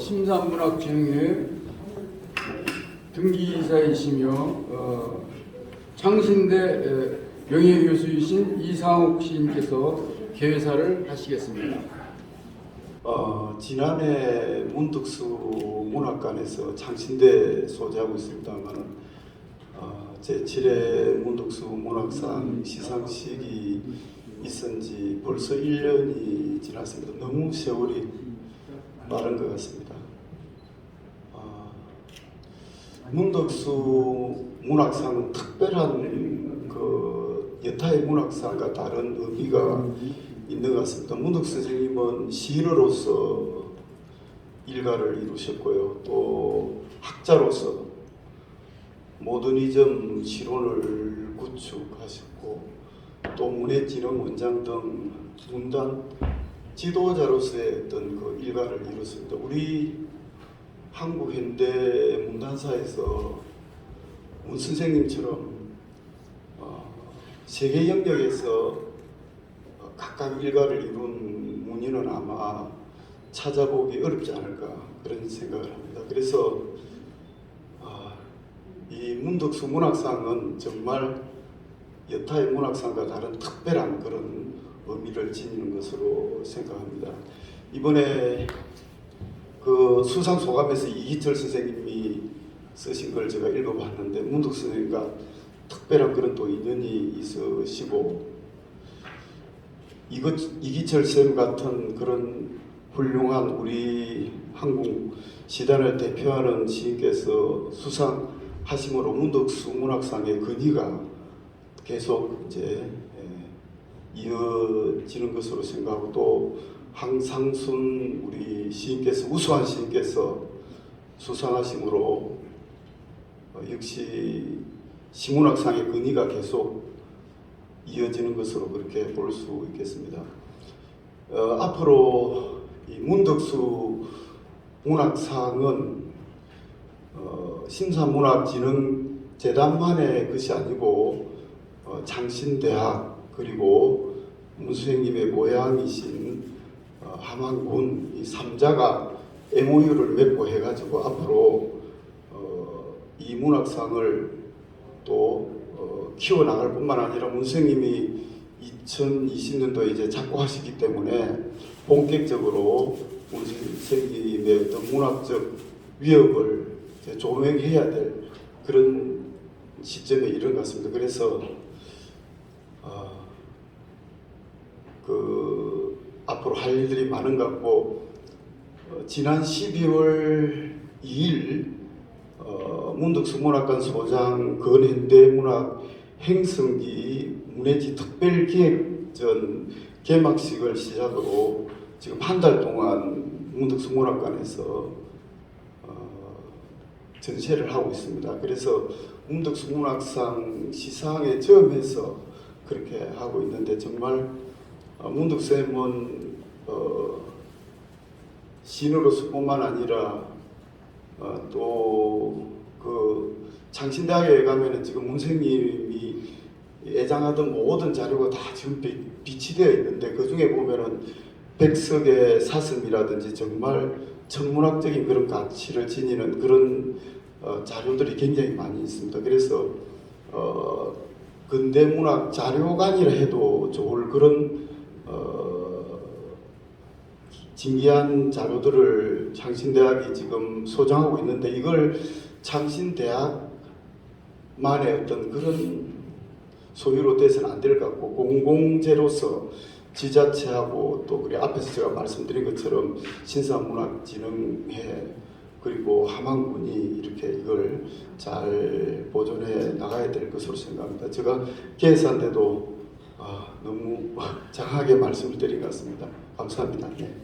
심사문학진흥회 등기이사이시며 창신대 명예교수이신 이상옥 시인께서 개회사를 하시겠습니다. 지난해 문득수 문학관에서 창신대 소재하고 있습니다만 제7회 문득수 문학상 시상식이 있은 지 벌써 1년이 지났습니다. 너무 세월이 빠른 것 같습니다. 문득수 문학상은 특별한 여타의 문학상과 다른 의미가 있는 것 같습니다. 문득수 선생님은 시인으로서 일가를 이루셨고요. 또 학자로서 모더니즘 실론을 구축하셨고 또 문해진흥원장 등 문단 지도자로서의 어떤 일가를 이뤘습니다. 우리 한국 현대 문단사에서 문 선생님처럼 세계 영역에서 각각 일가를 이룬 문인은 아마 찾아보기 어렵지 않을까 그런 생각을 합니다. 그래서 이 문득수 문학상은 정말 여타의 문학상과 다른 특별한 그런 의미를 지니는 것으로 생각합니다. 이번에 수상 소감에서 이기철 선생님이 쓰신 걸 제가 읽어봤는데 문득수 선생님과 특별한 그런 또 인연이 있으시고 이기철 쌤 같은 그런 훌륭한 우리 한국 시단을 대표하는 시인께서 수상하심으로 문득수 문학상의 근위가 계속 이제 이어지는 것으로 생각하고 또 황상순 우리 시인께서 우수한 시인께서 수상하심으로 역시 시문학상의 근위가 계속 이어지는 것으로 그렇게 볼 수 있겠습니다. 앞으로 이 문득수 문학상은 심사문학진흥재단만의 것이 아니고 창신대학 그리고 문 선생님의 고향이신 함안군 이 3자가 MOU를 맺고 해가지고 앞으로 이 문학상을 또 키워나갈 뿐만 아니라 문 선생님이 2020년도에 이제 작곡하시기 때문에 본격적으로 문 선생님의 어떤 문학적 위협을 조명해야 될 그런 시점에 이른 것 같습니다. 그래서 앞으로 할 일들이 많은 것 같고 지난 12월 2일 문득수 문학관 소장 근현대문학 행성기 문해지 특별기획전 개막식을 시작으로 지금 한 달 동안 문득수 문학관에서 전시회를 하고 있습니다. 그래서 문득수 문학상 시상에 처음해서 그렇게 하고 있는데 정말 문득수 쌤은 시인으로서뿐만 아니라 또 창신대학에 가면은 지금 문 선생님이 애장하던 모든 자료가 다 지금 비치되어 있는데 그 중에 보면은 백석의 사슴이라든지 정말 천문학적인 그런 가치를 지니는 그런 자료들이 굉장히 많이 있습니다. 그래서 근대문학 자료관이라 해도 좋을 그런 진귀한 자료들을 창신대학이 지금 소장하고 있는데 이걸 창신대학만의 어떤 그런 소유로 돼서는 안 될 것 같고 공공재로서 지자체하고 또 우리 앞에서 제가 말씀드린 것처럼 신사문학진흥회 그리고 함안군이 이렇게 이걸 잘 보존해 나가야 될 것으로 생각합니다. 제가 개회사인데도 너무 장하게 말씀을 드린 것 같습니다. 감사합니다. 네.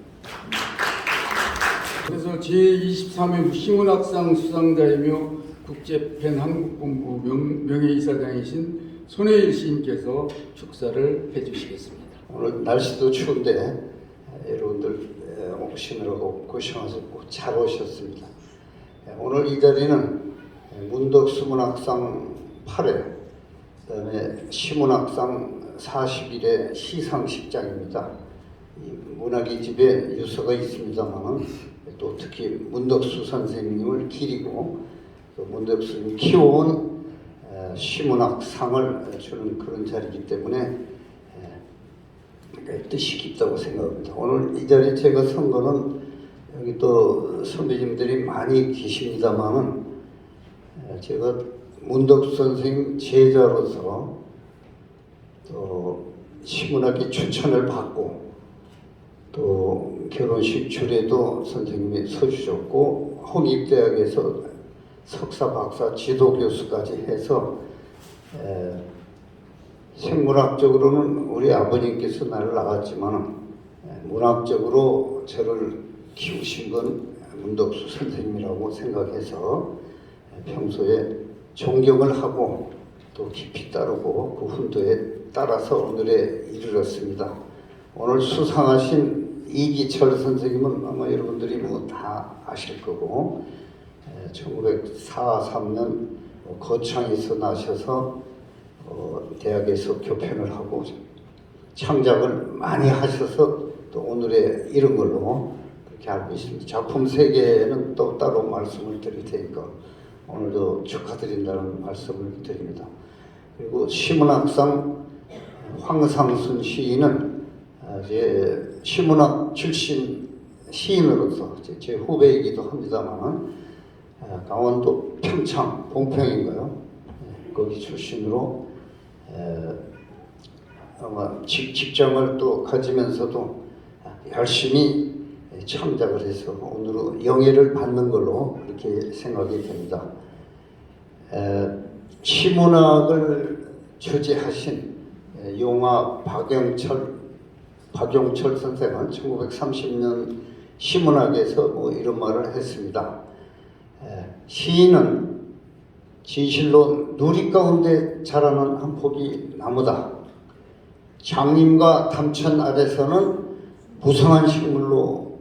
그래서 제23회 시문학상 수상자이며 국제팬 한국본부 명예이사장이신 손혜일 시인께서 축사를 해주시겠습니다. 오늘 날씨도 추운데 여러분들 오시느라고 고생하셨고 잘 오셨습니다. 오늘 이 자리는 문득수 문학상 8회 그다음에 시문학상 40일의 시상식장입니다. 이 문학의 집에 유서가 있습니다만 또 특히 문덕수 선생님을 기리고 또 문덕수님이 키워온 시문학상을 주는 그런 자리이기 때문에 뜻이 깊다고 생각합니다. 오늘 이 자리에 제가 선 거는 여기 또 선배님들이 많이 계십니다만은 제가 문덕수 선생님 제자로서 또 시문학의 추천을 받고 또 결혼식 줄에도 선생님이 서주셨고 홍익대학에서 석사, 박사, 지도교수까지 해서 생물학적으로는 우리 아버님께서 나를 낳았지만 문학적으로 저를 키우신 건 문덕수 선생님이라고 생각해서 평소에 존경을 하고 또 깊이 따르고 그 훈도에 따라서 오늘에 이르렀습니다. 오늘 수상하신 이기철 선생님은 아마 여러분들이 뭐 다 아실 거고 1943년 거창에서 나셔서 대학에서 교편을 하고 창작을 많이 하셔서 또 오늘에 이른 걸로 그렇게 알고 있습니다. 작품 세계는 또 따로 말씀을 드릴 테니까 오늘도 축하드린다는 말씀을 드립니다. 그리고 시문학상 황상순 시인은 이제 시문학 출신 시인으로서 제 후배이기도 합니다만 강원도 평창 봉평인가요? 거기 출신으로 아마 직장을 또 가지면서도 열심히 창작을 해서 오늘은 영예를 받는 걸로 그렇게 생각이 됩니다. 시문학을 주재하신 용화 박용철 선생은 1930년 시문학에서 뭐 이런 말을 했습니다. 시인은 진실로 누리 가운데 자라는 한 폭이 나무다. 장림과 담천 아래서는 무성한 식물로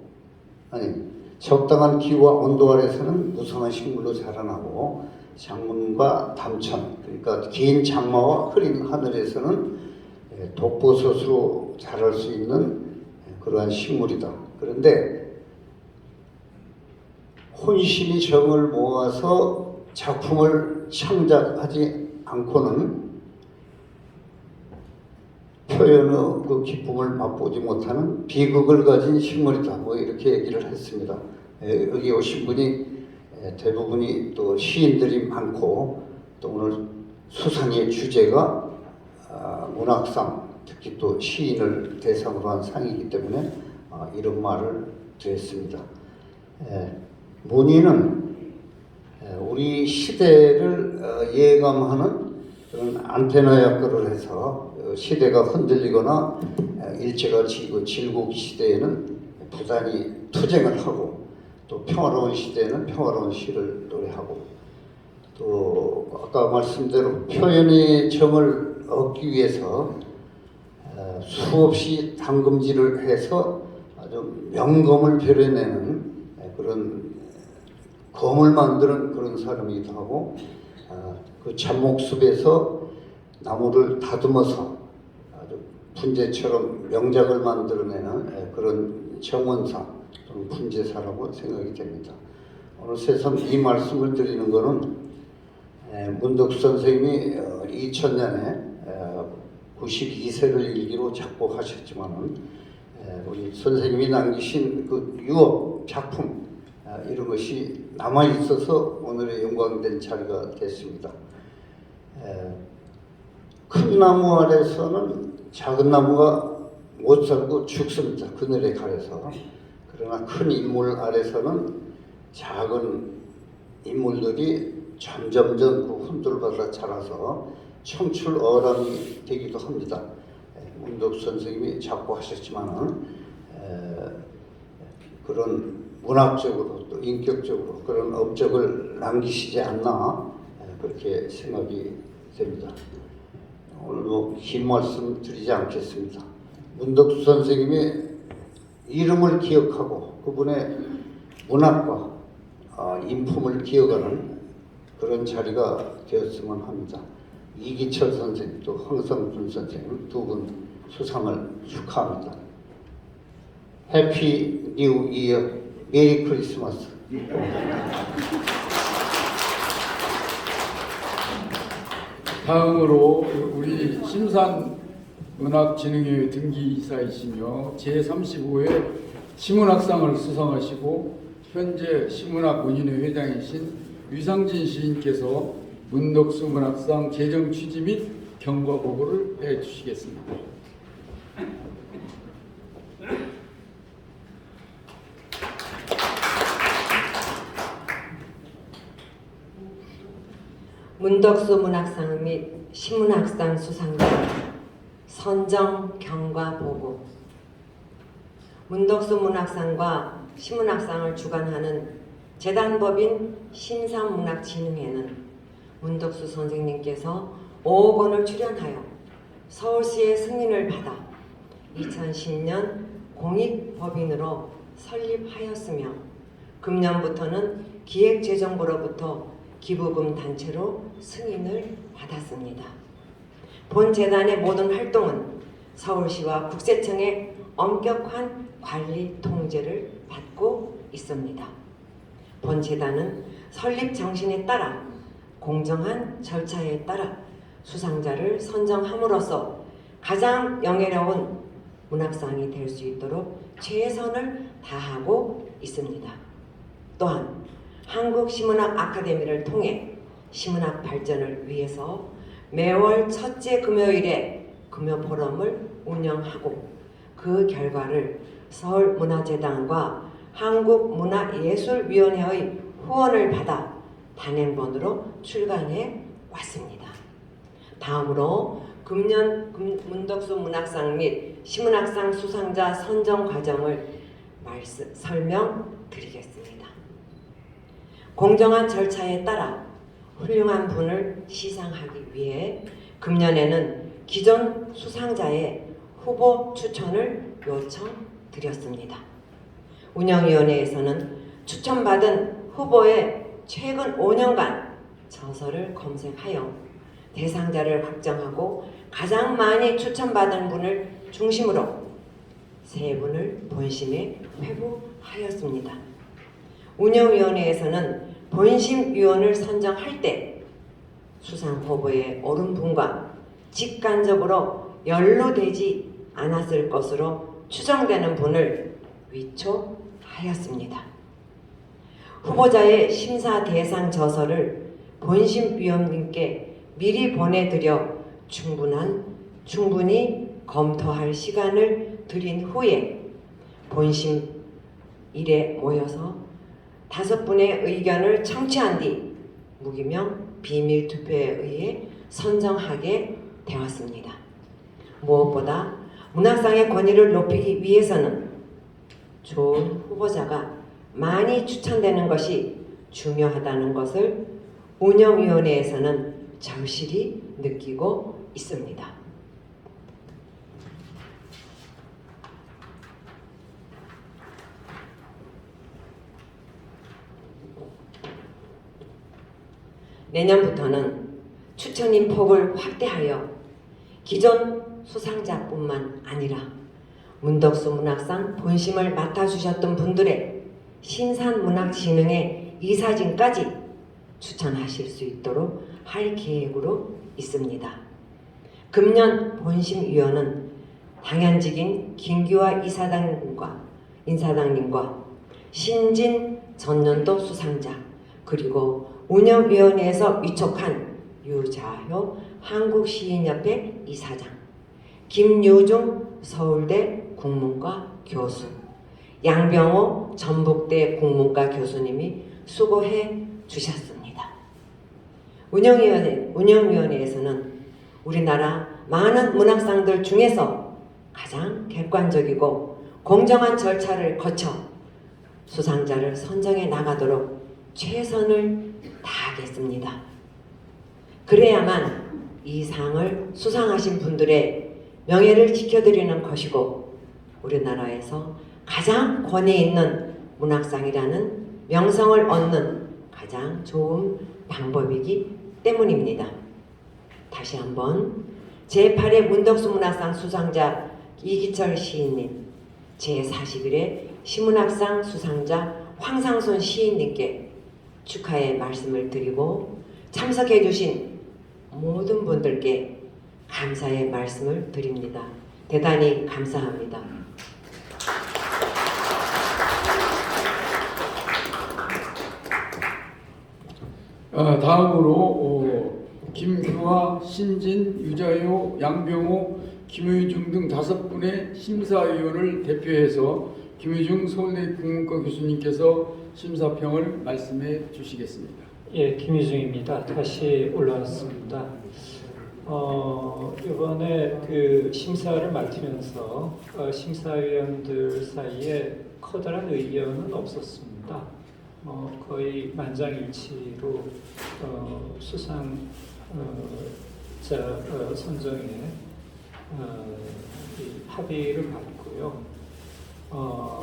적당한 기후와 온도 아래서는 무성한 식물로 자라나고 장문과 담천 그러니까 긴 장마와 흐린 하늘에서는 독버섯으로 자랄 수 있는 그러한 식물이다. 그런데 혼신이 정을 모아서 작품을 창작하지 않고는 표현의 그 기쁨을 맛보지 못하는 비극을 가진 식물이다. 뭐 이렇게 얘기를 했습니다. 여기 오신 분이 대부분이 또 시인들이 많고 또 오늘 수상의 주제가 문학상 특히 또 시인을 대상으로 한 상이기 때문에 이런 말을 드렸습니다. 문인은 우리 시대를 예감하는 그런 안테나 역할을 해서 시대가 흔들리거나 일제가 지고 질곡 시대에는 부단히 투쟁을 하고 또 평화로운 시대에는 평화로운 시를 노래하고 또 아까 말씀대로 표현의 정을 얻기 위해서 수없이 담금질을 해서 아주 명검을 벼려내는 그런 검을 만드는 그런 사람이기도 하고 그 잡목숲에서 나무를 다듬어서 아주 분재처럼 명작을 만들어내는 그런 정원사 또는 분재사라고 생각이 됩니다. 오늘 새삼 이 말씀을 드리는 것은 문덕수 선생님이 2000년에 92세를 일기로 작곡하셨지만은 우리 선생님이 남기신 그 유업 작품 이런 것이 남아 있어서 오늘의 영광된 자리가 됐습니다. 큰 나무 아래서는 작은 나무가 못 살고 죽습니다. 그늘에 가려서. 그러나 큰 인물 아래서는 작은 인물들이 점점점 그 훈들받아 자라서 청출어람이 되기도 합니다. 문덕수 선생님이 작곡하셨지만은 그런 문학적으로 또 인격적으로 그런 업적을 남기시지 않나 그렇게 생각이 됩니다. 오늘 뭐 긴 말씀 드리지 않겠습니다. 문덕수 선생님의 이름을 기억하고 그분의 문학과 인품을 기억하는 그런 자리가 되었으면 합니다. 이기철 선생님 또 황성준 선생님 두 분 수상을 축하합니다. 해피 뉴 이어 메리 크리스마스. 다음으로 우리 심산문학진흥회 등기이사이시며 제35회 시문학상을 수상하시고 현재 시문학원인회 회장이신 유상진 시인께서 문덕수 문학상 재정 취지 및 경과 보고를 해주시겠습니다. 문덕수 문학상 및 시문학상 수상자 선정 경과 보고. 문덕수 문학상과 시문학상을 주관하는 재단법인 심산문학진흥회는 문덕수 선생님께서 5억 원을 출연하여 서울시의 승인을 받아 2010년 공익법인으로 설립하였으며 금년부터는 기획재정부로부터 기부금 단체로 승인을 받았습니다. 본 재단의 모든 활동은 서울시와 국세청의 엄격한 관리 통제를 받고 있습니다. 본 재단은 설립 정신에 따라 공정한 절차에 따라 수상자를 선정함으로써 가장 영예로운 문학상이 될 수 있도록 최선을 다하고 있습니다. 또한 한국시문학 아카데미를 통해 시문학 발전을 위해서 매월 첫째 금요일에 금요 포럼을 운영하고 그 결과를 서울문화재단과 한국문화예술위원회의 후원을 받아 단행본으로 출간해 왔습니다. 다음으로 금년 문덕수 문학상 및 시문학상 수상자 선정 과정을 설명드리겠습니다. 공정한 절차에 따라 훌륭한 분을 시상하기 위해 금년에는 기존 수상자의 후보 추천을 요청드렸습니다. 운영위원회에서는 추천받은 후보의 최근 5년간 저서를 검색하여 대상자를 확정하고 가장 많이 추천받은 분을 중심으로 3분을 본심에 회부하였습니다. 운영위원회에서는 본심위원을 선정할 때 수상 후보에 오른 분과 직간접으로 연루되지 않았을 것으로 추정되는 분을 위촉하였습니다. 후보자의 심사 대상 저서를 본심위원님께 미리 보내드려 충분히 검토할 시간을 드린 후에 본심 일에 모여서 5분의 의견을 청취한 뒤 무기명 비밀 투표에 의해 선정하게 되었습니다. 무엇보다 문학상의 권위를 높이기 위해서는 좋은 후보자가 많이 추천되는 것이 중요하다는 것을 운영위원회에서는 절실히 느끼고 있습니다. 내년부터는 추천인 폭을 확대하여 기존 수상자뿐만 아니라 문덕수 문학상 본심을 맡아주셨던 분들의 신산문학진흥회 이사진까지 추천하실 수 있도록 할 계획으로 있습니다. 금년 본심위원은 당연직인 김규화 인사장님과 신진 전년도 수상자 그리고 운영위원회에서 위촉한 유자효 한국시인협회 이사장, 김유중 서울대 국문과 교수, 양병호 전북대 국문과 교수님이 수고해 주셨습니다. 운영위원회에서는 우리나라 많은 문학상들 중에서 가장 객관적이고 공정한 절차를 거쳐 수상자를 선정해 나가도록 최선을 다하겠습니다. 그래야만 이 상을 수상하신 분들의 명예를 지켜드리는 것이고 우리나라에서 가장 권위 있는 문학상이라는 명성을 얻는 가장 좋은 방법이기 때문입니다. 다시 한번 제8회 문덕수 문학상 수상자 이기철 시인님, 제41회 시문학상 수상자 황상손 시인님께 축하의 말씀을 드리고 참석해 주신 모든 분들께 감사의 말씀을 드립니다. 대단히 감사합니다. 다음으로 김규화, 신진, 유자효, 양병호, 김의중 등 5분의 심사위원을 대표해서 김의중 서울대 국문과 교수님께서 심사평을 말씀해 주시겠습니다. 예, 김희중입니다. 다시 올라왔습니다. 이번에 그 심사를 맡으면서 심사위원들 사이에 커다란 의견은 없었습니다. 거의 만장일치로 수상자 선정에 이 합의를 받고요.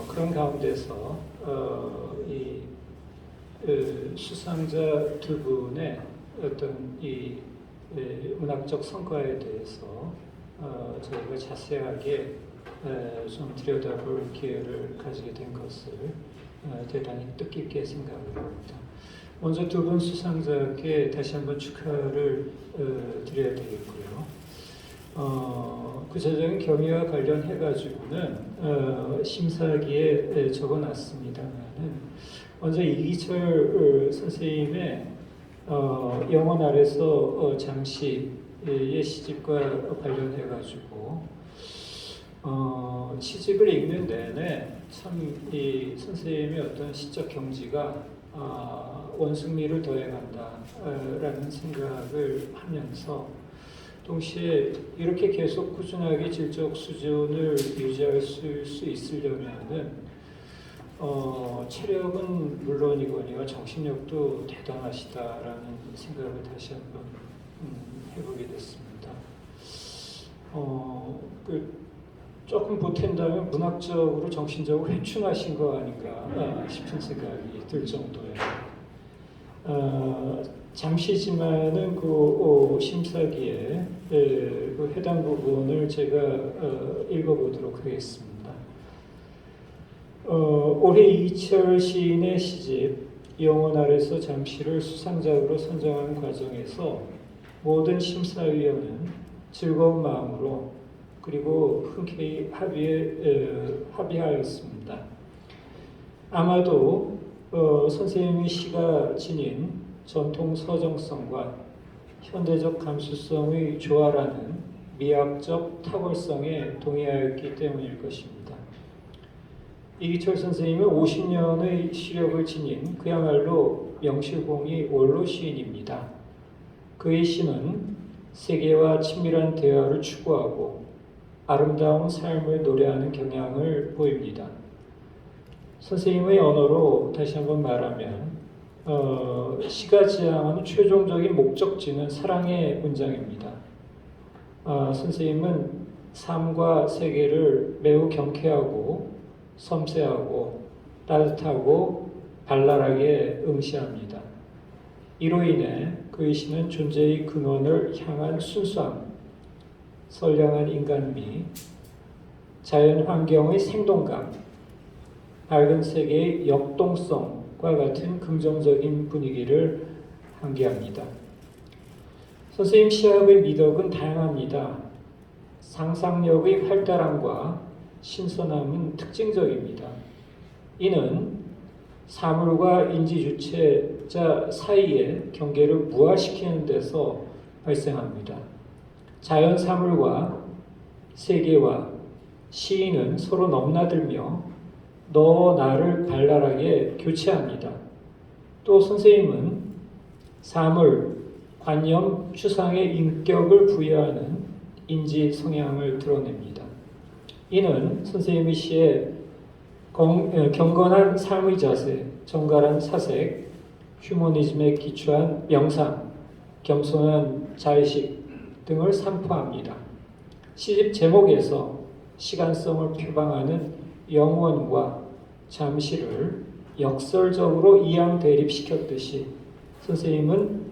그런 가운데서 이 수상자 두 분의 어떤 이 문학적 성과에 대해서 저희가 자세하게 좀 들여다볼 기회를 가지게 된 것을 대단히 뜻깊게 생각을 합니다. 먼저 두 분 수상자께 다시 한번 축하를 드려야 되겠고요. 구체적인 경위와 관련해 가지고는 심사기에 적어놨습니다만은 먼저 이기철 선생님의 영원 아래서 잠시의 시집과 관련해 가지고 시집을 읽는 내내 참 이 선생님의 어떤 시적 경지가 원숭미를 더해간다라는 생각을 하면서 동시에 이렇게 계속 꾸준하게 질적 수준을 유지할 수 있으려면은 체력은 물론이거니와 정신력도 대단하시다라는 생각을 다시 한번 해보게 됐습니다. 조금 보탠다면 문학적으로 정신적으로 회춘하신 거 아닌가 싶은 생각이 들 정도예요. 잠시지만은 그 심사기에 그 해당 부분을 제가 읽어보도록 하겠습니다. 올해 이철 시인의 시집 영원 아래서 잠시를 수상작으로 선정하는 과정에서 모든 심사위원은 즐거운 마음으로 그리고 흔쾌히 합의하였습니다. 아마도 선생님의 시가 지닌 전통 서정성과 현대적 감수성의 조화라는 미학적 탁월성에 동의하였기 때문일 것입니다. 이기철 선생님은 50년의 시력을 지닌 그야말로 명실공히 원로 시인입니다. 그의 시는 세계와 친밀한 대화를 추구하고 아름다운 삶을 노래하는 경향을 보입니다. 선생님의 언어로 다시 한번 말하면 시가 지향하는 최종적인 목적지는 사랑의 문장입니다. 선생님은 삶과 세계를 매우 경쾌하고 섬세하고 따뜻하고 발랄하게 응시합니다. 이로 인해 그의 시는 존재의 근원을 향한 순수함, 선량한 인간미, 자연 환경의 생동감, 밝은 세계의 역동성과 같은 긍정적인 분위기를 함께합니다. 선생님 시학의 미덕은 다양합니다. 상상력의 활달함과 신선함은 특징적입니다. 이는 사물과 인지주체자 사이의 경계를 무화시키는 데서 발생합니다. 자연 사물과 세계와 시인은 서로 넘나들며 너 나를 발랄하게 교체합니다. 또 선생님은 사물, 관념, 추상의 인격을 부여하는 인지 성향을 드러냅니다. 이는 선생님의 시에 경건한 삶의 자세, 정갈한 사색, 휴머니즘에 기초한 명상, 겸손한 자의식 등을 산포합니다. 시집 제목에서 시간성을 표방하는 영원과 잠시를 역설적으로 이양 대립시켰듯이 선생님은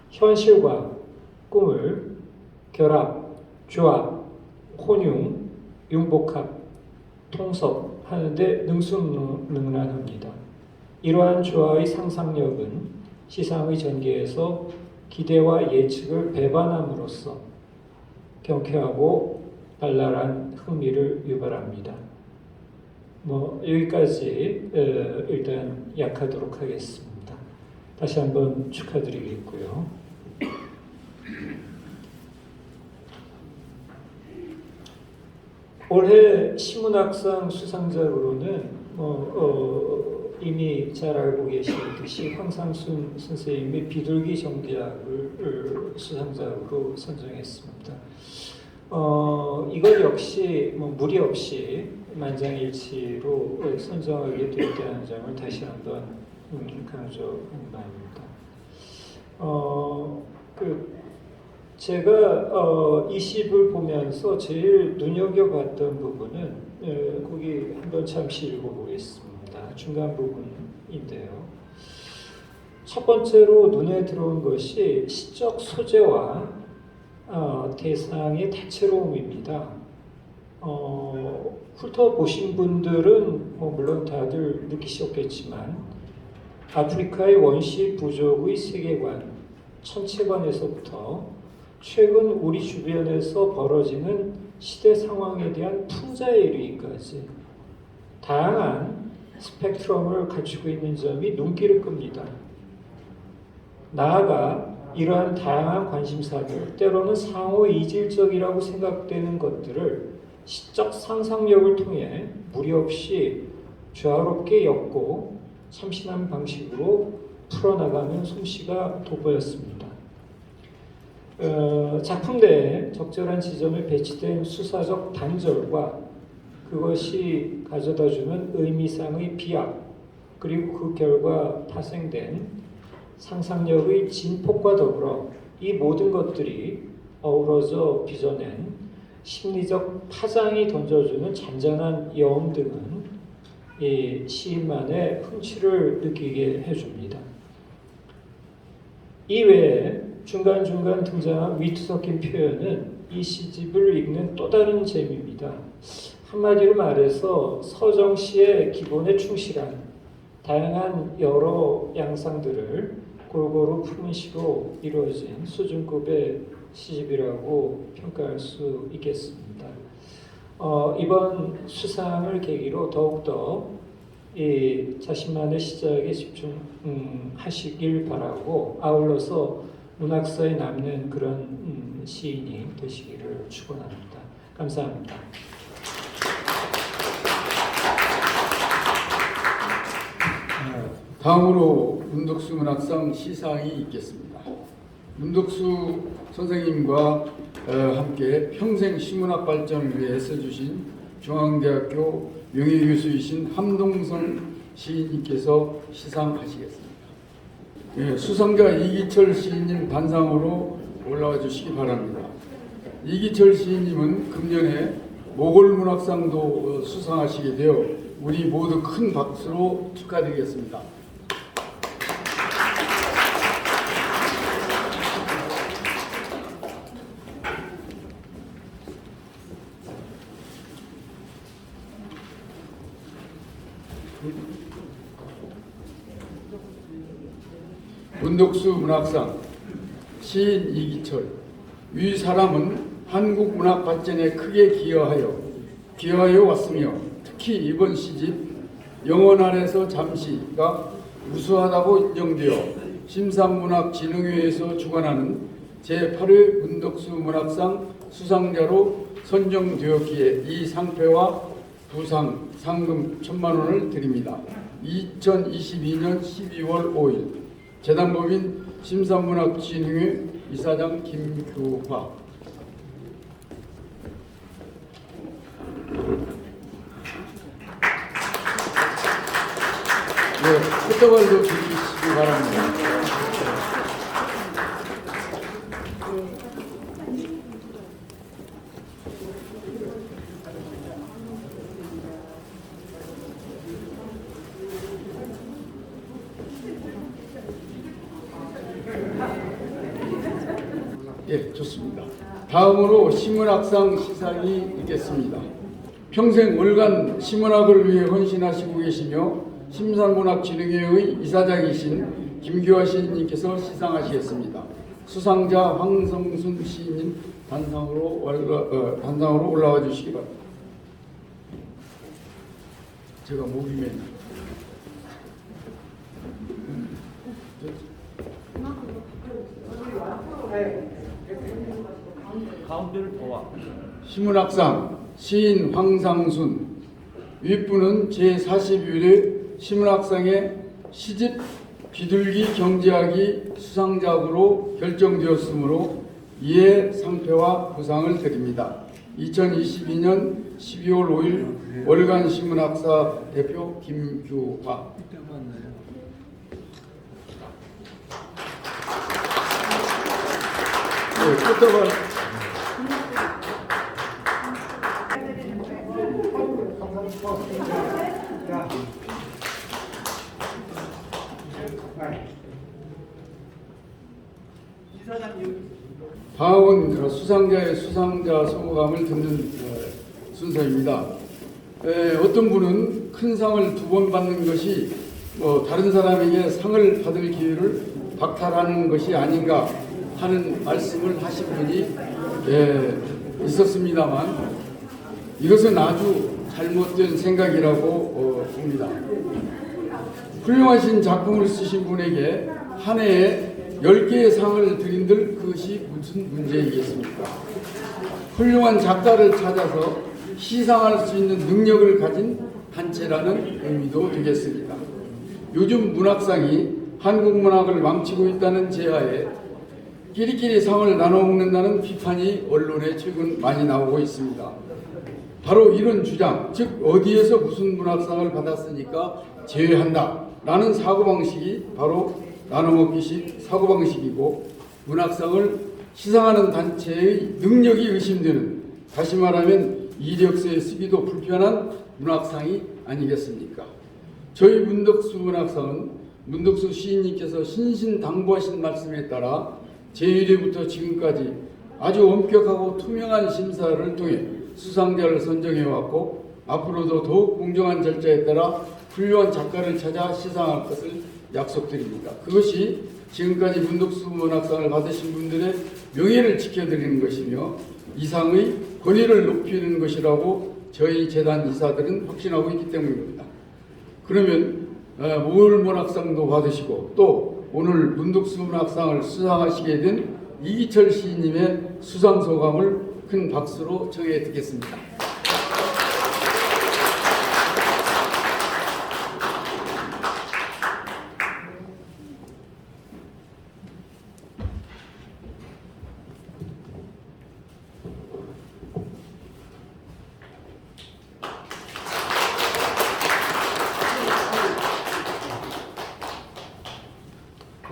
현실과 꿈을 결합, 조합, 혼용, 융복합, 통섭하는 데 능수능란합니다. 이러한 조화의 상상력은 시상의 전개에서 기대와 예측을 배반함으로써 경쾌하고 발랄한 흥미를 유발합니다. 여기까지 일단 약하도록 하겠습니다. 다시 한번 축하드리겠고요. 올해 신문학상 수상작으로는 이미 잘 알고 계시듯이 황상순 선생님의 비둘기 정기학을 수상작으로 선정했습니다. 이것 역시 무리 없이 만장일치로 선정하게 되었다는 점을 다시 한번 강조합니다. 제가 이 시를 보면서 제일 눈여겨봤던 부분은 거기 한번 잠시 읽어보겠습니다. 중간 부분인데요. 첫 번째로 눈에 들어온 것이 시적 소재와 대상의 다채로움입니다. 훑어보신 분들은 물론 다들 느끼셨겠지만 아프리카의 원시 부족의 세계관, 천체관에서부터 최근 우리 주변에서 벌어지는 시대 상황에 대한 풍자에 이르기까지 다양한 스펙트럼을 갖추고 있는 점이 눈길을 끕니다. 나아가 이러한 다양한 관심사들, 때로는 상호 이질적이라고 생각되는 것들을 시적 상상력을 통해 무리 없이 조화롭게 엮고 참신한 방식으로 풀어나가는 솜씨가 돋보였습니다. 작품 내에 적절한 지점에 배치된 수사적 단절과 그것이 가져다주는 의미상의 비약, 그리고 그 결과 파생된 상상력의 진폭과 더불어 이 모든 것들이 어우러져 빚어낸 심리적 파장이 던져주는 잔잔한 여움 등은 이 시인만의 흥취를 느끼게 해줍니다. 이외에 중간중간 등장한 위트 섞인 표현은 이 시집을 읽는 또 다른 재미입니다. 한마디로 말해서 서정시의 기본에 충실한 다양한 여러 양상들을 골고루 품은 시로 이루어진 수준급의 시집이라고 평가할 수 있겠습니다. 이번 수상을 계기로 더욱더 이 자신만의 시작에 집중하시길 바라고, 아울러서 문학사에 남는 그런 시인이 되시기를 축원합니다. 감사합니다. 다음으로 문덕수 문학상 시상이 있겠습니다. 문덕수 선생님과 함께 평생 시문학 발전을 위해 써주신 중앙대학교 명예교수이신 함동선 시인님께서 시상하시겠습니다. 수상자 이기철 시인님 단상으로 올라와 주시기 바랍니다. 이기철 시인님은 금년에 모골문학상도 수상하시게 되어 우리 모두 큰 박수로 축하드리겠습니다. 문덕수 문학상 시인 이기철. 위 사람은 한국 문학 발전에 크게 기여하여 왔으며 특히 이번 시집 영원 아래서 잠시가 우수하다고 인정되어 심산문학진흥회에서 주관하는 제8회 문덕수 문학상 수상자로 선정되었기에 이 상패와 부상, 상금 1,000만 원을 드립니다. 2022년 12월 5일 재단법인 심산문학진흥회 이사장 김규화. 포토발도 드리시기 바랍니다. 좋습니다. 다음으로 시문학상 시상이 있겠습니다. 평생 월간 시문학을 위해 헌신하시고 계시며 심산문학진흥회의 이사장이신 김규화 시인님께서 시상하시겠습니다. 수상자 황성순 시인님 단상으로 올라와 주시기 바랍니다. 제가 목이 메 가운데를 더 와. 시문학상 시인 황상순 윗분은 제41회 시문학상의 시집 비둘기 경제학이 수상작으로 결정되었으므로 이에 상패와 부상을 드립니다. 2022년 12월 5일 월간 시문학사 대표 김규화. 네, 꽃다발 다음은 수상자의 수상자 소감을 듣는 순서입니다. 어떤 분은 큰 상을 2번 받는 것이 다른 사람에게 상을 받을 기회를 박탈하는 것이 아닌가 하는 말씀을 하신 분이 있었습니다만 이것은 아주 잘못된 생각이라고 봅니다. 훌륭하신 작품을 쓰신 분에게 한 해에 10개의 상을 드린들 그것이 무슨 문제이겠습니까? 훌륭한 작가를 찾아서 시상할 수 있는 능력을 가진 단체라는 의미도 되겠습니다. 요즘 문학상이 한국 문학을 망치고 있다는 제하에 끼리끼리 상을 나눠 먹는다는 비판이 언론에 최근 많이 나오고 있습니다. 바로 이런 주장, 즉 어디에서 무슨 문학상을 받았으니까 제외한다 라는 사고방식이 바로 나눠먹기식 사고방식이고 문학상을 시상하는 단체의 능력이 의심되는, 다시 말하면 이력서에 쓰기도 불편한 문학상이 아니겠습니까? 저희 문덕수 문학상은 문덕수 시인님께서 신신당부하신 말씀에 따라 제1회부터 지금까지 아주 엄격하고 투명한 심사를 통해 수상자를 선정해왔고 앞으로도 더욱 공정한 절차에 따라 훌륭한 작가를 찾아 시상할 것을 약속드립니다. 그것이 지금까지 문덕수 문학상을 받으신 분들의 명예를 지켜드리는 것이며 이 상의 권위를 높이는 것이라고 저희 재단 이사들은 확신하고 있기 때문입니다. 그러면 모을 문학상도 받으시고 또 오늘 문덕수 문학상을 수상하시게 된 이기철 시인님의 수상 소감을 큰 박수로 청해 듣겠습니다.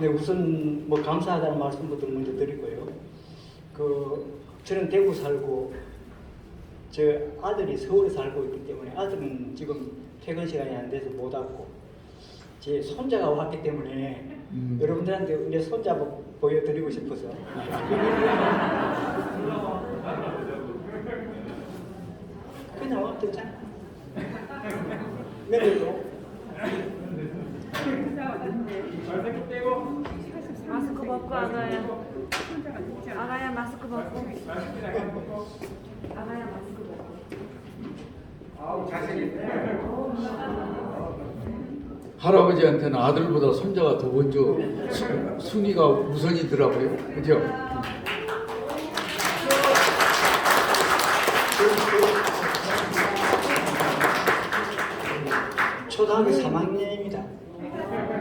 네, 우선 뭐 감사하다는 말씀부터 먼저 드리고요. 저는 대구 살고 저 아들이 서울에 살고 있기 때문에 아들은 지금 퇴근 시간이 안 돼서 못 왔고 제 손자가 왔기 때문에 여러분들한테 내 손자 보여드리고 싶어서 그냥 와도 되잖아. 며느리도 마스크 벗고 아가야. 아가야 마스크 벗고. 아가야 마스크 벗고. 할아버지한테는 아들보다 손자가 더 먼저 순위가 우선이더라고요. 그죠? 초등학교 3학년입니다.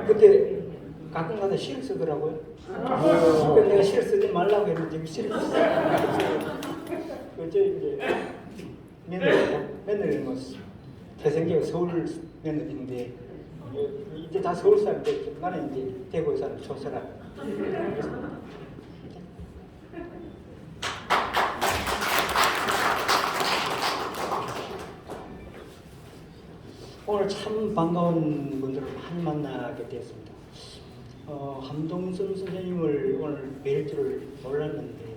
그때 가끔가다 시를 쓰더라고요. 그래서 내가 시를 쓰지 말라고 했는데 지금 시를 썼어요. 그제 이제 며느리는 뭐 태생계가 서울 며느리인데 이제 다 서울 사람인데 나는 이제 대구 사람 초사람. 오늘 참 반가운 분들을 많이 만나게 되었습니다. 함동선 선생님을 오늘 뵐 줄을 몰랐는데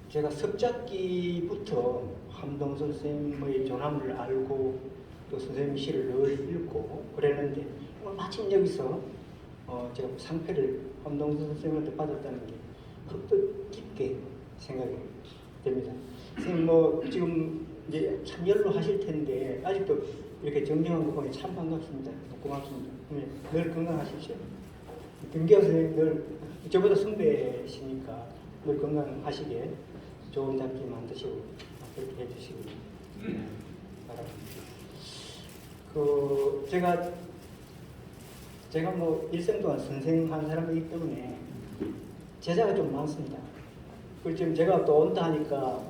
제가 석작기부터 함동선 선생님의 존함을 알고 또 선생님 시를 늘 읽고 그랬는데 오늘 마침 여기서 제가 상패를 함동수 선생님한테 받았다는 게 흡득 깊게 생각이 됩니다. 선생님 뭐 지금 이제 참 연로하실 텐데 아직도 이렇게 정정한 거 보니 참 반갑습니다. 고맙습니다. 네, 늘 건강하십시오. 김기호 선생님 늘 저보다 선배시니까 늘 건강하시게 좋은 잡기 만드시고 그렇게 해주시고 바랍니다. 제가 뭐 일생 동안 선생한 사람이기 때문에 제자가 좀 많습니다. 그리고 지금 제가 또 온다 하니까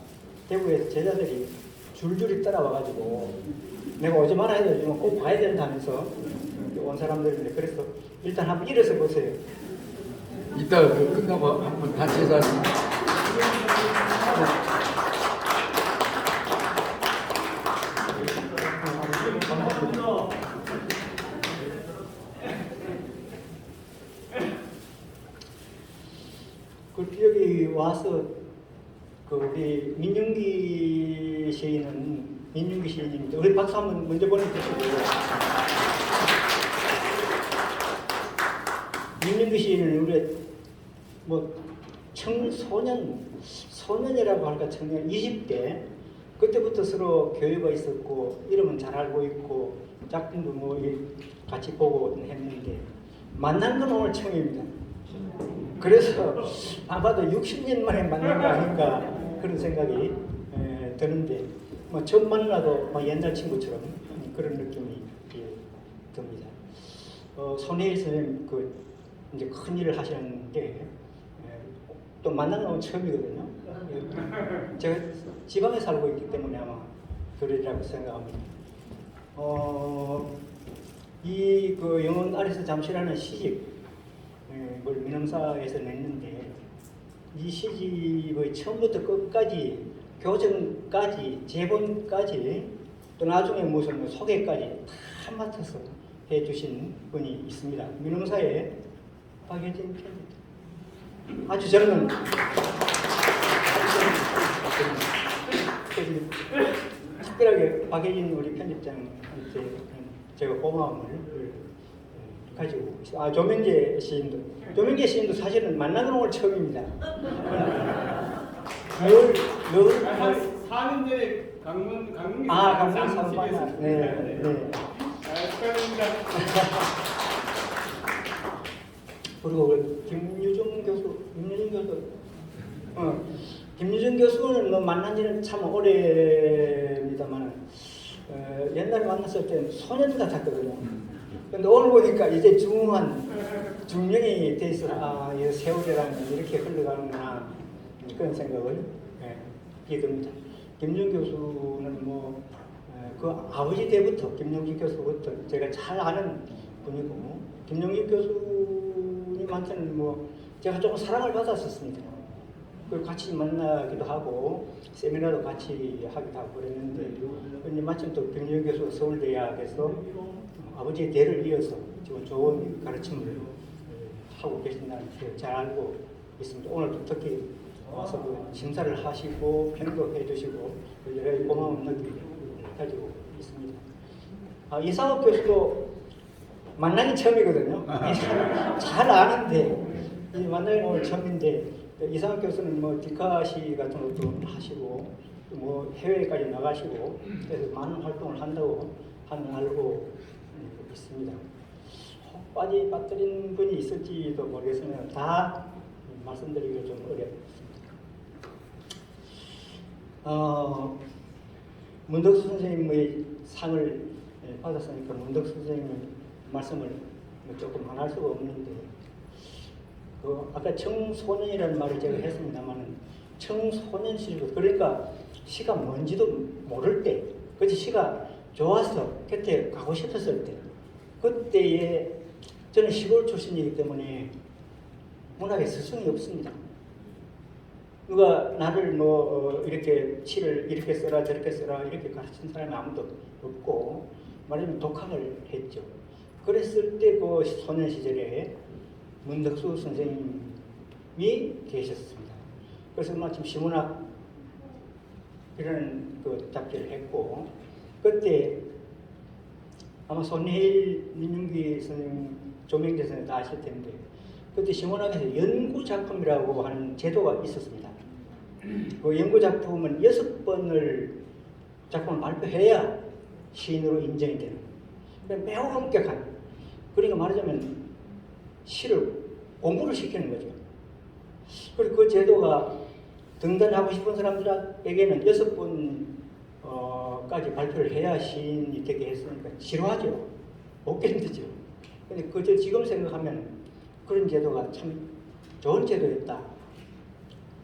대구에서 제자들이 줄줄이 따라와가지고 내가 오지 말아야 되지만 꼭 봐야 된다면서 온 사람들인데 그래서 일단 한번 일어서 보세요. 이따 그 끝나고 한번 단체 사진. 그 여기 와서 그 우리 민윤기 시인입니다. 우리 박수 한번 먼저 보내주시고 민윤기 시인은 우리 뭐 소년이라고 할까 청년 20대 그때부터 서로 교류가 있었고 이름은 잘 알고 있고 작품도 뭐 같이 보고 했는데 만난 건 오늘 처음입니다. 그래서 아마도 60년 만에 만난 거 아닌가 그런 생각이 드는데 뭐 처음 만나도 막 옛날 친구처럼 그런 느낌이 듭니다. 손혜일 선생님 이제 큰 일을 하시는데 또 만나는 건 처음이거든요. 제가 지방에 살고 있기 때문에 아마 그러리라고 생각합니다. 이 영혼 아래서 잠시라는 시집 뭘 민음사에서 냈는데 이 시집의 처음부터 끝까지 교정까지 제본까지 또 나중에 무슨 소개까지 다 맡아서 해주신 분이 있습니다. 민음사의 박예진 편입니다. 아주 젊은 특별하게 박예진 우리 편집장한테 제가 고마움을 가지고 있어요. 조명재 시인도 사실은 만나는 오늘 처음입니다. 늘 사는 전에 강릉 강릉 사무관이야. 네. 축하드립니다. 그리고 김유정 교수는 뭐 만난 지는 참 오래입니다만 옛날에 만났을 때는 소년 같았거든요. 근데 오늘 보니까 이제 중령이 돼 있어 이 세월이라는 이렇게 흘러가는구나 그런 생각을 하게 됩니다. 김유정 교수는 그 아버지 때부터 김용진 교수부터 제가 잘 아는 분이고 김용진 교수님한테는 제가 조금 사랑을 받았었습니다. 그리고 같이 만나기도 하고 세미나도 같이 하기도 하고 그랬는데 마침 또 김용진 교수가 서울대학에서 아버지의 대를 이어서 지금 좋은 가르침을 하고 계신다는 걸 잘 알고 있습니다. 오늘도 특히 와서 심사를 하시고 평도 해주시고 여러 가지 고마운 느낌을 가지고 있습니다. 이상욱 교수도 만나기 처음이거든요. 잘 아는데 만나기 오늘 처음인데 이상욱 교수는 디카시 같은 것도 하시고 해외까지 나가시고 그래서 많은 활동을 한다고 알고 있습니다. 빠뜨린 분이 있을지도 모르겠으면 다 말씀드리기가 좀 어렵습니다. 문덕수 선생님의 상을 받았으니까 문덕수 선생님의 말씀을 조금 안 할 수가 없는데 아까 청소년이라는 말을 제가 했습니다만 청소년 시절 그러니까 시가 뭔지도 모를 때 그치 시가 좋아서 곁에 가고 싶었을 때 그때에 저는 시골 출신이기 때문에 문학에 스승이 없습니다. 누가 나를 이렇게 시를 이렇게 써라 저렇게 써라 이렇게 가르친 사람이 아무도 없고 말하자면 독학을 했죠. 그랬을 때 그 소년 시절에 문덕수 선생님이 계셨습니다. 그래서 마침 시문학이라는 그 잡지를 했고 그때 아마 손혜일 민윤기 선생님, 조명재 선생님 다 아실 텐데 그때 시문학에서 연구 작품이라고 하는 제도가 있었습니다. 그 연구 작품은 6번을 작품을 발표해야 시인으로 인정이 되는 거예요. 매우 엄격한, 그러니까 말하자면 시를 공부를 시키는 거죠. 그리고 그 제도가 등단하고 싶은 사람들에게는 6번까지 발표를 해야 시인이 되게 했으니까 지루하죠. 못 견디죠. 근데 그저 지금 생각하면 그런 제도가 참 좋은 제도였다.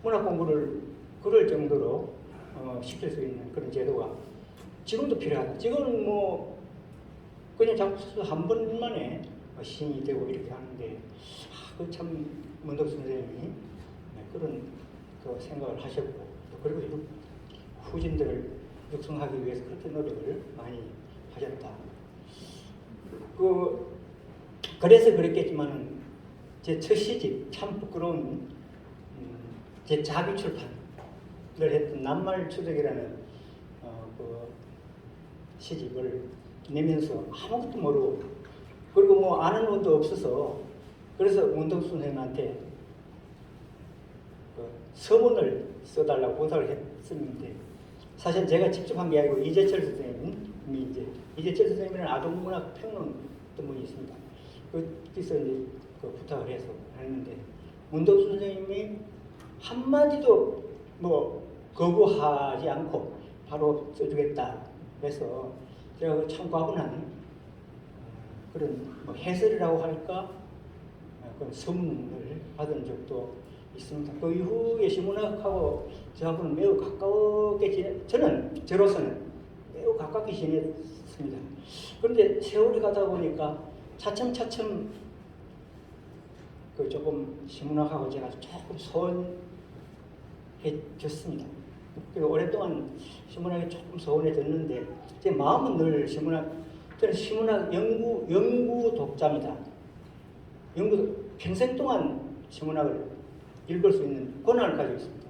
문학 공부를 그럴 정도로 시킬 수 있는 그런 제도가 지금도 필요하다. 지금은 뭐 그냥 작품 한 번만에 시인이 되고 이렇게 하는데 그 참 문덕 선생님이 그런 그 생각을 하셨고 그리고 후진들을 육성하기 위해서 그렇게 노력을 많이 하셨다. 그래서 그랬겠지만 제 첫 시집 참 부끄러운 제 자비 출판을 했던 낱말추적이라는 그 시집을 내면서 아무것도 모르고 그리고 뭐 아는 것도 없어서 그래서 문덕 선생님한테 그 서문을 써달라고 부탁을 했었는데 사실 제가 직접 한 게 아니고 이재철 선생님이 이재철 선생님은 아동문학 평론 어떤 분이 있습니다. 그래서 이제 그 부탁을 해서 했는데 문덕 선생님이 한마디도 뭐 거부하지 않고 바로 써주겠다 해서 제가 참 과분한 그런 뭐 해설이라고 할까 그런 서문을 받은 적도 있습니다. 그 이후에 시문학하고 저하고는 매우 가깝게 저로서는 매우 가깝게 지냈습니다. 그런데 세월이 가다 보니까 차츰 그 조금 시문학하고 제가 조금 소원해졌습니다. 그리고 오랫동안 시문학이 조금 소원해졌는데 제 마음은 늘 저는 시문학 연구 독자입니다. 평생 동안 시문학을 읽을 수 있는 권한을 가지고 있습니다.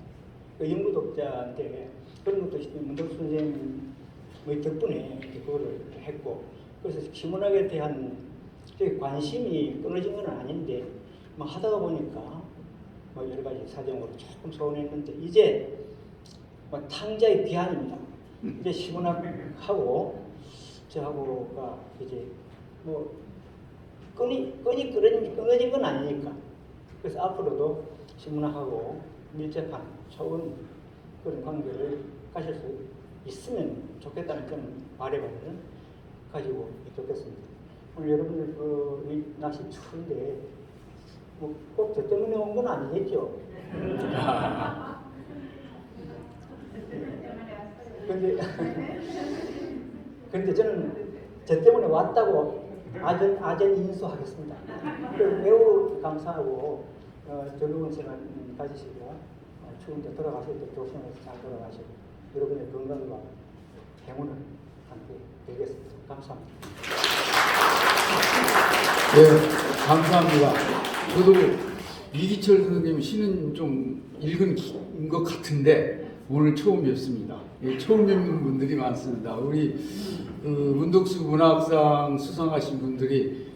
그 연구 독자인데 그런 것도 문덕 선생님의 덕분에 그거를 했고 그래서 시문학에 대한 관심이 끊어진 건 아닌데 뭐 하다가 보니까 뭐 여러 가지 사정으로 조금 소원했는데 이제 뭐 탕자의 비한입니다. 이제 시문학하고 저하고가 이제 뭐 끊어진 건 아니니까 그래서 앞으로도 시문학하고 밀접한 좋은 그런 관계를 가질 수 있으면 좋겠다는 그런 바람을 가지고 있겠습니다. 오늘 여러분들 이 날씨 추운데 뭐 꼭 저 때문에 온 건 아니겠죠? 근데 저는 저 때문에 왔다고 아전 인수하겠습니다. 매우 감사하고 즐거운 시간 가지시고 추운데 돌아가실 때 조심해서 잘 돌아가시고 여러분의 건강과 행운을 함께 빌겠습니다. 감사합니다. 네, 감사합니다. 저도 이기철 선생님 시는 좀 읽은 것 같은데 오늘 처음 뵙습니다. 예, 처음 뵙는 분들이 많습니다. 우리 문덕수 문학상 수상하신 분들이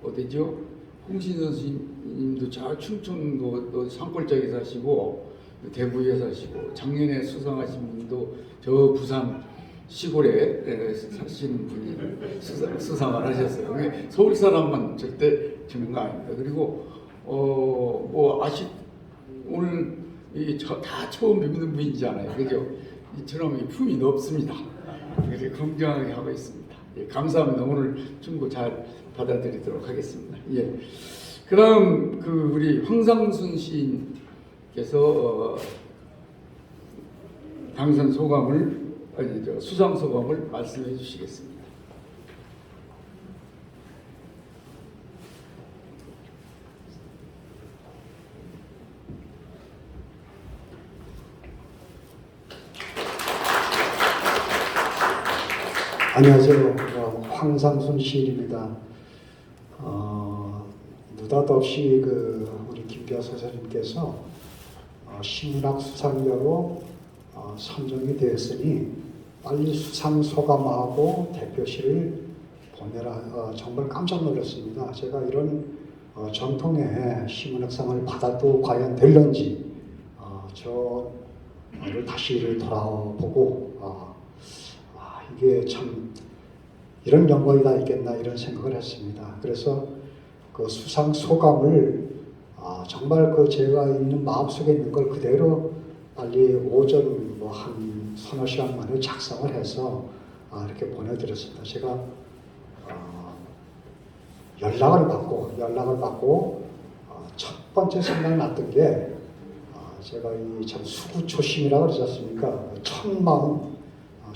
어디죠? 홍신 선생님도 저 충청도 산골짜기 사시고 대구에 사시고 작년에 수상하신 분도 저 부산 시골에 사시는 분이 수상을 하셨어요. 서울 사람만 절대 주는 거 아닙니다. 그리고 오늘 다 처음 뵙는 분이잖아요. 그죠? 이처럼 품이 높습니다. 그래서 건강하게 하고 있습니다. 예, 감사합니다. 오늘 충고 잘 받아들이도록 하겠습니다. 예. 그럼 우리 황상순 시인께서 당선 소감을 수상 소감을 말씀해 주시겠습니다. 안녕하세요. 황상순 시인입니다. 느닷없이 우리 김기아 소장님께서 시문학 수상자로 선정이 되었으니 빨리 수상 소감하고 대표시를 보내라 정말 깜짝 놀랐습니다. 제가 이런 전통의 시문학상을 받아도 과연 될런지 저를 다시 돌아보고 이게 참 이런 영광이 다 있겠나 이런 생각을 했습니다. 그래서 그 수상 소감을 정말 그 제가 있는 마음속에 있는 걸 그대로 빨리 오전 뭐 한 서너 시간 만에 작성을 해서 이렇게 보내드렸습니다. 제가 연락을 받고 첫 번째 생각이 났던 게 제가 이 참 수구초심이라고 그러지 않습니까? 첫마음,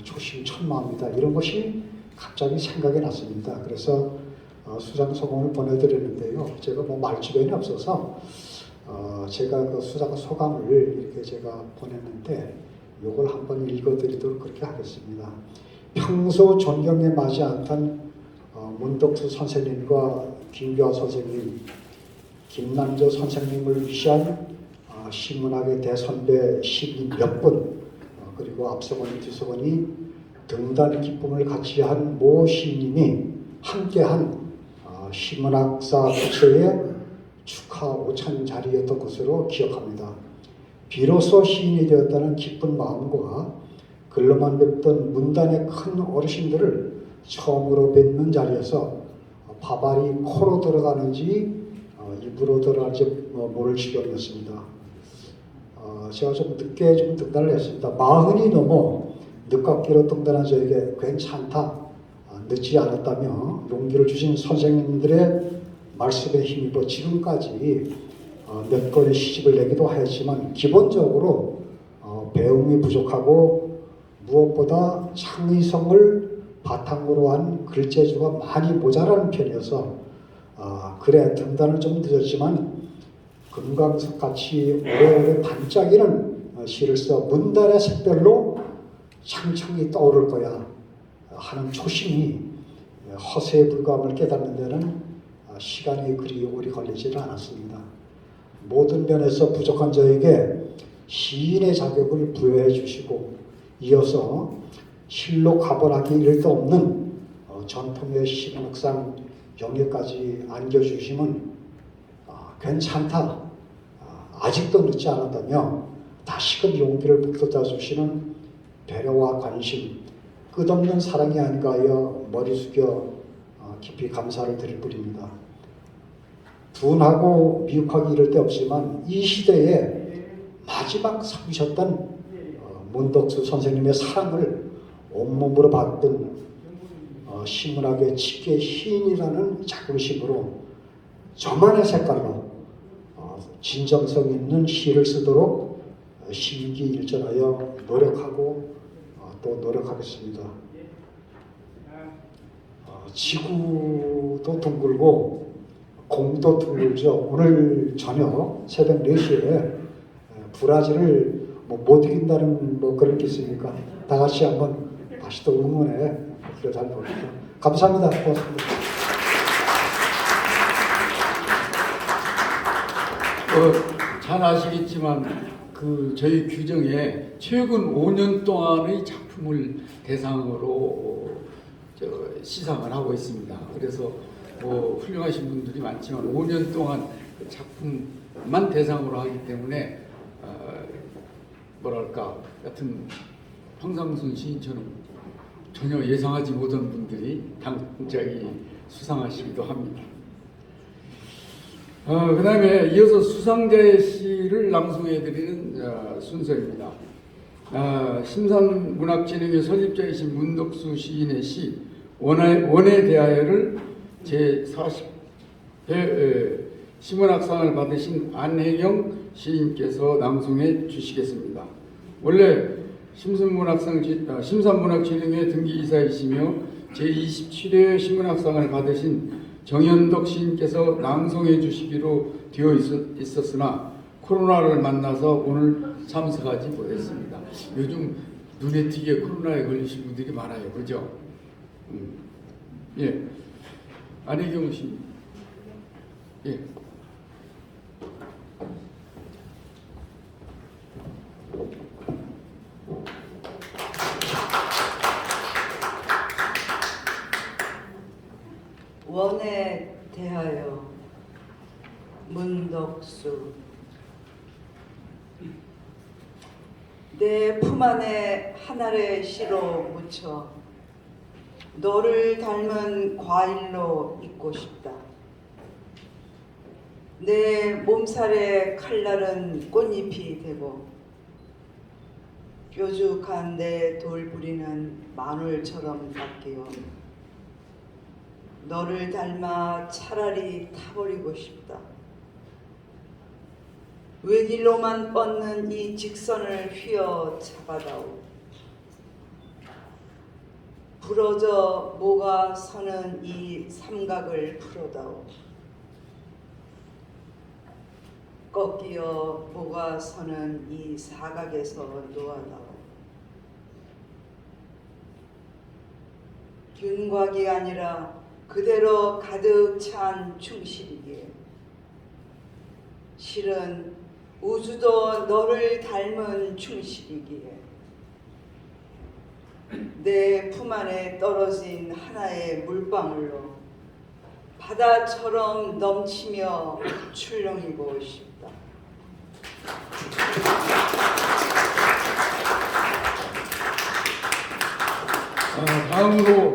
초심 첫마음이다 이런 것이 갑자기 생각이 났습니다. 그래서 수상 소감을 보내드렸는데요. 제가 뭐 말주변이 없어서 제가 그 수상 소감을 이렇게 제가 보냈는데 이걸 한번 읽어드리도록 그렇게 하겠습니다. 평소 존경에 맞지 않던 문덕수 선생님과 김교화 선생님, 김남조 선생님을 위시한 신문학의 대선배 시인 몇 분, 그리고 앞서거니 뒤서거니 등단 기쁨을 같이 한 모 시인님이 함께한 신문학사 독서의 축하 오찬 자리였던 것으로 기억합니다. 비로소 시인이 되었다는 기쁜 마음과 글로만 뵙던 문단의 큰 어르신들을 처음으로 뵙는 자리에서 밥알이 코로 들어가는지 입으로 들어가는지 모를 지경이었습니다. 제가 좀 늦게 좀 등단을 했습니다. 40이 넘어 늦깎이로 등단한 저에게 괜찮다, 늦지 않았다며 용기를 주신 선생님들의 말씀에 힘입어 지금까지 몇 권의 시집을 내기도 하였지만 기본적으로 배움이 부족하고 무엇보다 창의성을 바탕으로 한 글재주가 많이 모자라는 편이어서 그래 등단은 좀 늦었지만 금강석 같이 오래오래 반짝이는 시를 써 문단의 색별로 창청이 떠오를 거야 하는 초심이 허세에 불과함을 깨닫는 데는 시간이 그리 오래 걸리지는 않았습니다. 모든 면에서 부족한 저에게 시인의 자격을 부여해 주시고 이어서 실로 가벌하기 일도 없는 전통의 시문학상 영예까지 안겨주시면 괜찮다, 아직도 늦지 않았다며 다시금 용기를 북돋아 주시는 배려와 관심, 끝없는 사랑이 아닌가 하여 머리 숙여 깊이 감사를 드릴 뿐입니다. 둔하고 미혹하기 이를 데 없지만 이 시대에 마지막 삼으셨던 문덕수 선생님의 사랑을 온몸으로 받은 신문학의 직계 시인이라는 자긍심으로 저만의 색깔로 진정성 있는 시를 쓰도록 심기일전하여 노력하고 또 노력하겠습니다. 지구도 둥글고 공도 둥글죠. 오늘 저녁 새벽 4시에 브라질을 못 이긴다는 그런 게 있으니까 다 같이 한번 다시 또 응원해 드려보십시오. 감사합니다. 고맙습니다. 잘 아시겠지만 저희 규정에 최근 5년 동안의 작품을 대상으로 시상을 하고 있습니다. 그래서 훌륭하신 분들이 많지만 5년 동안 그 작품만 대상으로 하기 때문에 뭐랄까 같은 황상순 시인처럼 전혀 예상하지 못한 분들이 당장이 수상하시기도 합니다. 그 다음에 이어서 수상자의 시를 낭송해드리는 순서입니다. 심산문학진흥회 설립자이신 문덕수 시인의 시 원에 대하여를 제40회 시문학상을 받으신 안혜경 시인께서 낭송해 주시겠습니다. 원래 심산문학진흥회 등기이사이시며 제27회 시문학상을 받으신 정현덕 시인께서 낭송해 주시기로 되어 있었으나 코로나를 만나서 오늘 참석하지 못했습니다. 요즘 눈에 띄게 코로나에 걸리신 분들이 많아요. 그죠? 예. 안혜경 씨. 예. 대하여 문덕수 내 품 안에 하나를 씨로 묻혀 너를 닮은 과일로 있고 싶다. 내 몸살에 칼날은 꽃잎이 되고 뾰족한 내 돌부리는 마늘처럼 바뀌어 너를 닮아 차라리 타버리고 싶다. 외길로만 뻗는 이 직선을 휘어 잡아다오. 부러져 모가 서는 이 삼각을 풀어다오. 꺾이어 모가 서는 이 사각에서 놓아다오. 윤곽이 아니라 그대로 가득 찬 충실이기에 실은 우주도 너를 닮은 충실이기에 내 품 안에 떨어진 하나의 물방울로 바다처럼 넘치며 출렁이고 싶다. 다음으로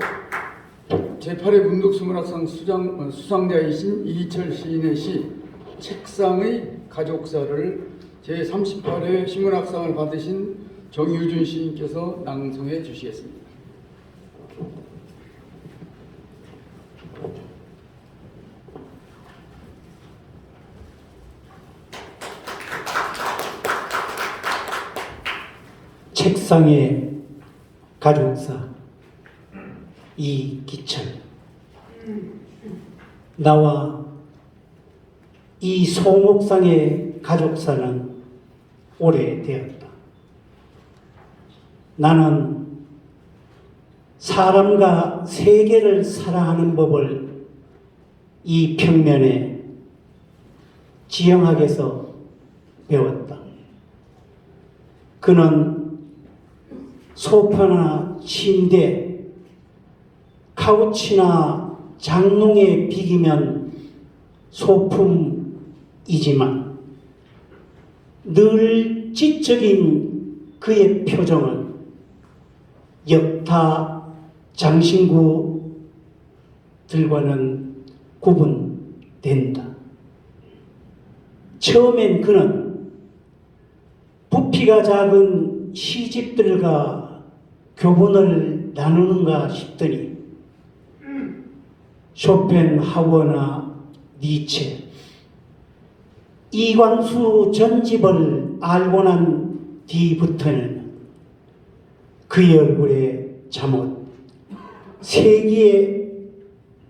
제8회 문덕수문학상 수상자이신 이희철 시인의 시 책상의 가족사를 제38회 시문학상을 받으신 정유준 시인께서 낭송해 주시겠습니다. 책상의 가족사 이기철. 나와 이 소목상의 가족사는 오래되었다. 나는 사람과 세계를 사랑하는 법을 이 평면에 지영학에서 배웠다. 그는 소파나 침대, 카우치나 장롱에 비기면 소품이지만 늘 지적인 그의 표정은 역타 장신구들과는 구분된다. 처음엔 그는 부피가 작은 시집들과 교본을 나누는가 싶더니 쇼펜하우어나 니체, 이광수 전집을 알고 난 뒤부터는 그의 얼굴에 잠옷 세기의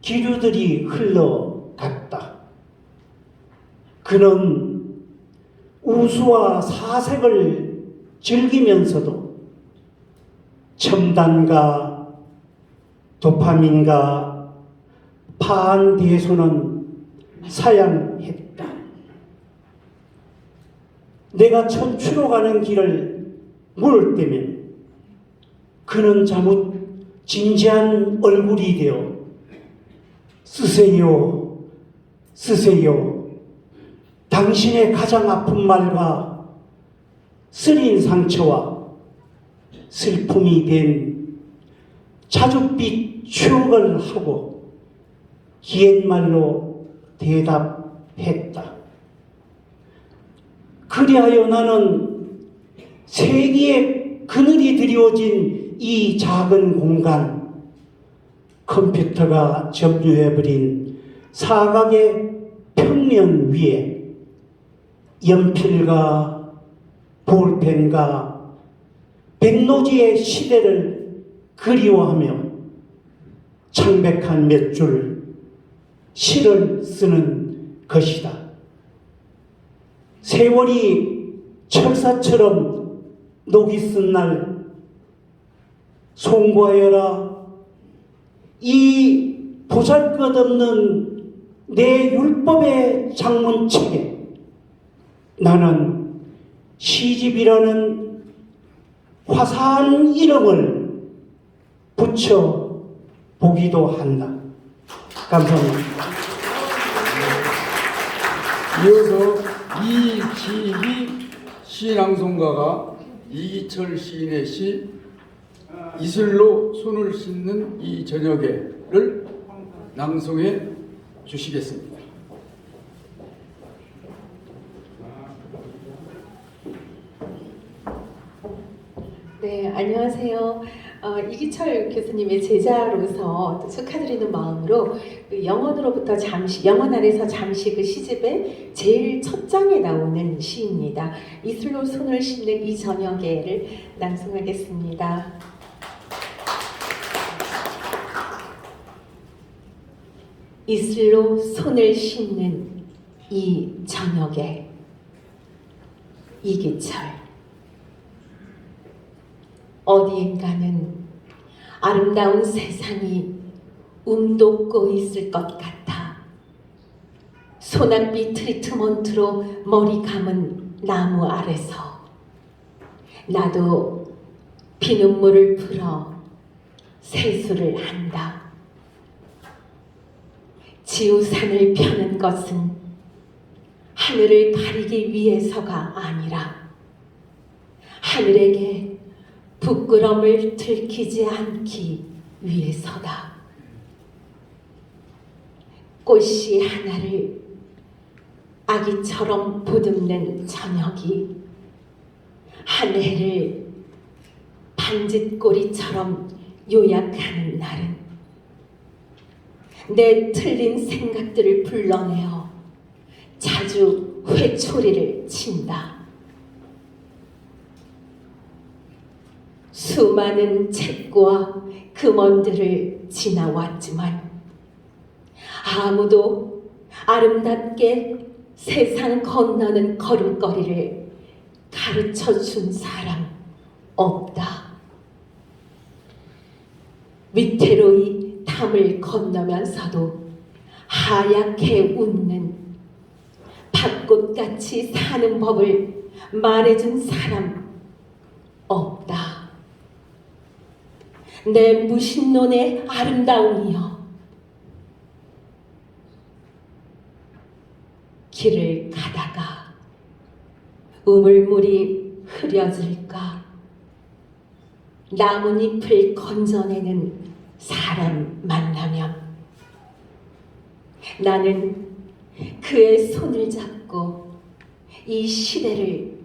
기류들이 흘러갔다. 그는 우수와 사색을 즐기면서도 첨단과 도파민과 파한대소는 사양했다. 내가 천추로 가는 길을 물을 때면 그는 자뭇 진지한 얼굴이 되어 쓰세요, 쓰세요. 당신의 가장 아픈 말과 쓰린 상처와 슬픔이 된 자줏빛 추억을 하고 옛말로 대답했다. 그리하여 나는 세기의 그늘이 드리워진 이 작은 공간, 컴퓨터가 점유해버린 사각의 평면 위에 연필과 볼펜과 백로지의 시대를 그리워하며 창백한 몇 줄 시를 쓰는 것이다. 세월이 철사처럼 녹이 쓴 날 송구하여라. 이 보잘것없는 내 율법의 장문책에 나는 시집이라는 화사한 이름을 붙여 보기도 한다. 감사합니다. 이어서 이기희 시낭송가가 이기철 시인의 시 이슬로 손을 씻는 이 저녁에를 낭송해 주시겠습니다. 네, 안녕하세요. 이기철 교수님의 제자로서 또 축하드리는 마음으로 그 영원으로부터 잠시, 영원 아래서 잠시 그 시집의 제일 첫 장에 나오는 시입니다. 이슬로 손을 씻는 이 저녁에를 낭송하겠습니다. 이슬로 손을 씻는 이 저녁에. 이기철. 어디엔가는 아름다운 세상이 움돋고 있을 것 같아 소낙비 트리트먼트로 머리 감은 나무 아래서 나도 비눗물을 풀어 세수를 한다. 지우산을 펴는 것은 하늘을 가리기 위해서가 아니라 하늘에게 부끄럼을 들키지 않기 위해서다. 꽃씨 하나를 아기처럼 보듬는 저녁이 한 해를 반짓꼬리처럼 요약하는 날은 내 틀린 생각들을 불러내어 자주 회초리를 친다. 수많은 책과 금원들을 지나왔지만 아무도 아름답게 세상 건너는 걸음걸이를 가르쳐준 사람 없다. 위태로이 담을 건너면서도 하얗게 웃는 밭꽃같이 사는 법을 말해준 사람 없다. 내 무신론의 아름다움이여, 길을 가다가 우물물이 흐려질까 나뭇잎을 건져내는 사람 만나면 나는 그의 손을 잡고 이 시대를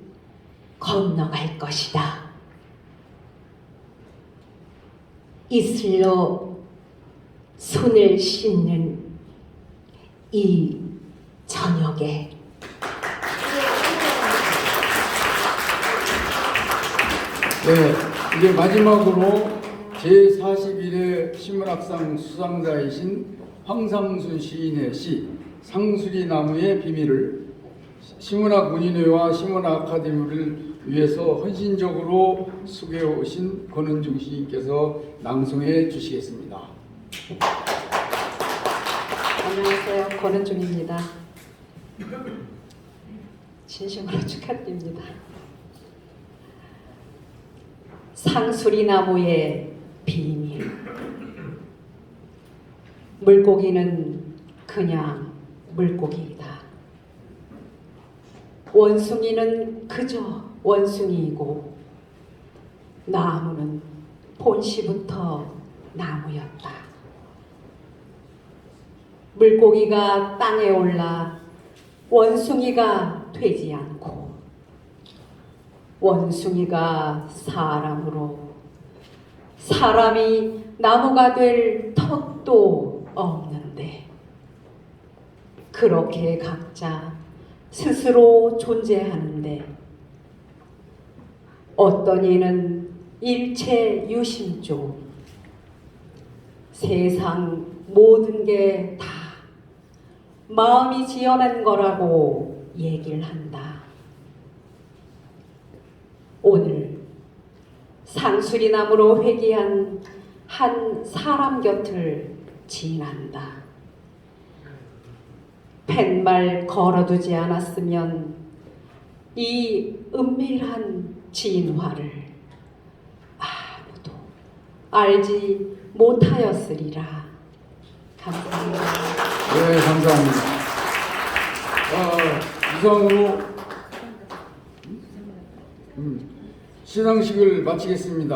건너갈 것이다. 이슬로 손을 씻는 이 저녁에. 네, 이제 마지막으로 제41회 신문학상 수상자이신 황상순 시인의 시 상수리나무의 비밀을 신문학 문인회와 신문학 아카데미를 위해서 헌신적으로 수고해 오신 권은중 시인께서 낭송해 주시겠습니다. 안녕하세요. 권은중입니다. 진심으로 축하드립니다. 상수리나무의 비밀. 물고기는 그냥 물고기이다. 원숭이는 그저 원숭이이고 나무는 본시부터 나무였다. 물고기가 땅에 올라 원숭이가 되지 않고 원숭이가 사람으로 사람이 나무가 될 턱도 없는데 그렇게 각자 스스로 존재하는데 어떤 이는 일체 유심조 세상 모든 게 다 마음이 지어낸 거라고 얘기를 한다. 오늘 상수리나무로 회귀한 한 사람 곁을 지난다. 팻말 걸어두지 않았으면 이 은밀한 진화를 아무도 알지 못하였으리라. 감사합니다. 네, 감사합니다. 이상으로 시상식을 마치겠습니다.